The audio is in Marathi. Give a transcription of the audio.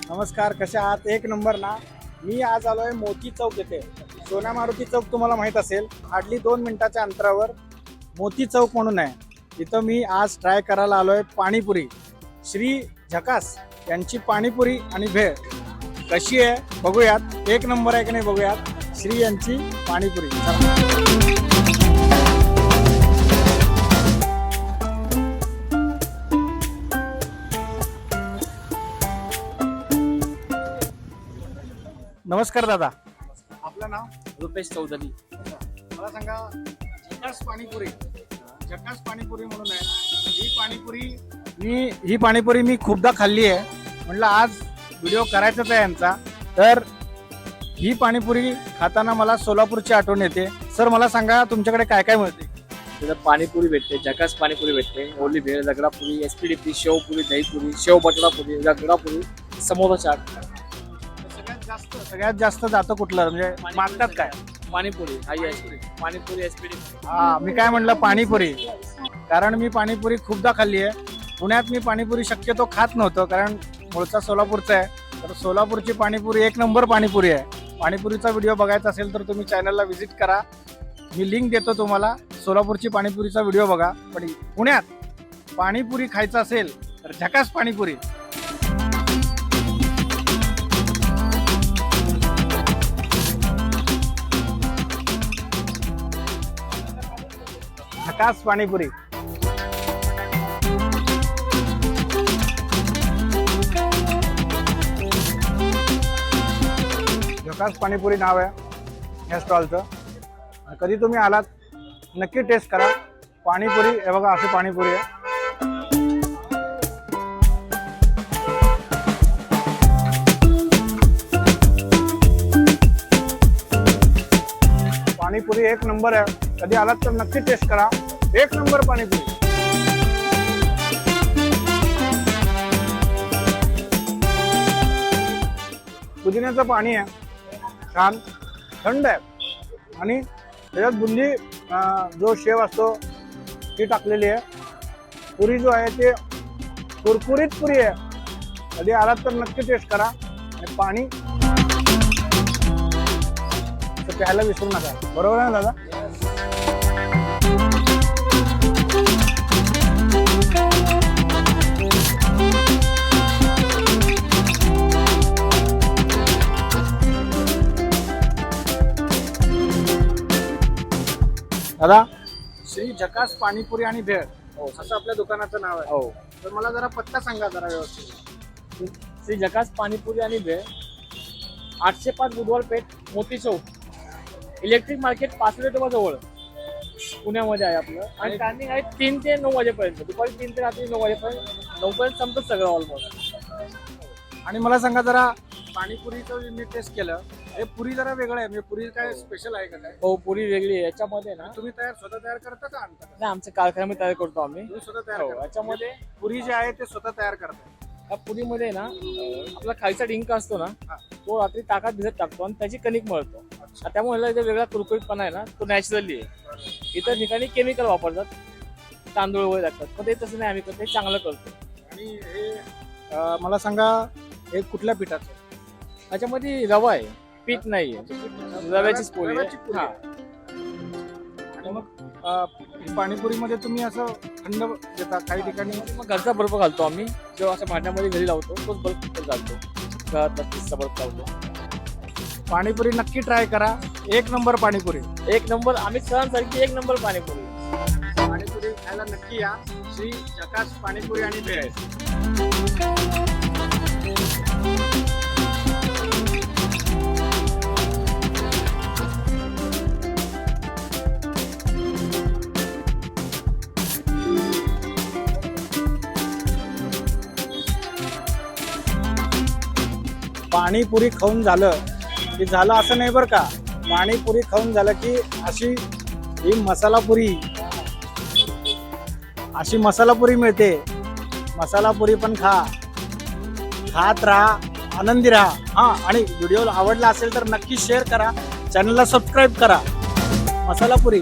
नमस्कार, कशा आहात? एक नंबर ना. मी आज आलोय मोती चौक येथे. सोना मारुती चौक तुम्हाला माहित असेल, हार्डली 2 मिनिटाच्या अंतरावर मोती चौक म्हणून आहे. इथं मी आज ट्राय करायला आलोय पाणीपुरी. श्री झकास यांची पाणीपुरी आणि भेळ कशी आहे बघूयात. एक नंबर आहे की नाही बघूयात श्री यांची पाणीपुरी. नमस्कार दादा, आपलं नाव? रुपेश चौधरी. मला सांगा, झकास पाणीपुरी म्हणून आहे ही पाणीपुरी मी खूपदा खाल्ली आहे. म्हटलं आज व्हिडिओ करायचाच आहे यांचा. तर ही पाणीपुरी खाताना मला सोलापूरची आठवण येते. सर मला सांगा, तुमच्याकडे काय काय मिळते? तिथं पाणीपुरी भेटते, झकास पाणीपुरी भेटते, ओली भेळ, रगडापुरी, एसपीडीपी, शेवपुरी, दहीपुरी, शेव बटाटापुरी, रगडापुरी, समोसा चाट. सगळ्यात जास्त जातं कुठलं, म्हणजे मागतात काय? पाणीपुरी, पाणीपुरी, एसपीडीपी. हा, मी काय म्हणलं पाणीपुरी, कारण मी पाणीपुरी खूपदा खाल्ली आहे. पुण्यात मी पाणीपुरी शक्यतो खात नव्हतो, कारण मूळचा सोलापूरचा आहे. तर सोलापूरची पाणीपुरी एक नंबर पाणीपुरी आहे. पाणीपुरीचा व्हिडिओ बघायचा असेल तर तुम्ही चॅनलला व्हिजिट करा, मी लिंक देतो तुम्हाला. सोलापूरची पाणीपुरीचा व्हिडिओ बघा. पण पुण्यात पाणीपुरी खायचं असेल तर झकास पाणीपुरी. झकास पाणीपुरी. झकास पाणीपुरी नाव आहे या स्टॉलचं. कधी तुम्ही आलात नक्की टेस्ट करा पाणीपुरी. हे बघा, अशी पाणीपुरी आहे. पाणीपुरी एक नंबर आहे. कधी आलात तर नक्की टेस्ट करा. एक नंबर पाणीपुरी. पुदिन्याचं पाणी आहे, छान थंड आहे. आणि त्याच्यात बुंदी जो शेव असतो ती टाकलेली आहे. पुरी जो आहे ते कुरकुरीत पुरी आहे. कधी आलात तर नक्की टेस्ट करा. आणि पाणी प्यायला विसरू नका. बरोबर आहे दादा? दादा, श्री झकास पाणीपुरी आणि भेळ असं आपल्या दुकानाचं नाव आहे. हो. तर मला जरा पत्ता सांगा जरा व्यवस्थित. श्री झकास पाणीपुरी आणि भेळ, 805 बुधवार पेठ, मोती चौक, इलेक्ट्रिक मार्केट, पाचवे जवळ पुण्यामध्ये आहे आपलं. आणि टायमिंग आहे 3 ते 9 वाजेपर्यंत. दुपारी 3 ते रात्री 9 वाजेपर्यंत. 9 पर्यंत संपत सगळं ऑलमोस्ट. आणि मला सांगा जरा, पाणीपुरीचं मी टेस्ट केलं, हे पुरी जरा वेगळं आहे. म्हणजे पुरी काय स्पेशल आहे का काय? हो, पुरी वेगळी आहे. याच्यामध्ये ना तुम्ही स्वतः तयार करता का आणता? नाही, आमच्या कारखान्यामध्ये तयार करतो आम्ही. तुम्ही स्वतः तयार हो. करता? याच्यामध्ये पुरी जे आहे ते स्वतः तयार करता? या पुरीमध्ये ना आपला खालचा डिंक असतो ना, तो रात्री ताकात भिजत टाकतो आणि त्याची कणिक मळतो. त्यामुळे जो वेगळा कुरकुरीतपणा आहे ना, तो नॅचरली आहे. इतर ठिकाणी केमिकल वापरतात, तांदूळ वगैरे लागतात, पण ते तसं नाही, आम्ही करतो, ते चांगलं करतो. आणि हे मला सांगा, हे कुठल्या पिठाचं? याच्यामध्ये रवा आहे, पीठ नाही आहे, रव्याचीच पोळी आहे. हा. आणि मग पाणीपुरीमध्ये तुम्ही असं थंड देता काही ठिकाणी? मग घरचा बर्फ घालतो आम्ही, जेव्हा असं भांड्यामध्ये घरी लावतो तोच बर्फ घालतो. घरात नक्कीच बर्फ लावतो. पाणीपुरी नक्की ट्राय करा. एक नंबर पाणीपुरी. एक नंबर. आम्ही सरांसारखी एक नंबर पाणीपुरी. पाणीपुरी खायला नक्की या. श्री झकास पाणीपुरी आणि भेळ. पाणीपुरी खाऊन झालं की झालं असं नाही बरं का. पाणीपुरी खाऊन झालं की अशी ही मसालापुरी, अशी मसालापुरी मिळते. मसालापुरी पण खा, खात राहा, आनंदी राहा. हां, आणि व्हिडिओ आवडला असेल तर नक्की शेअर करा, चॅनलला सबस्क्राईब करा. मसालापुरी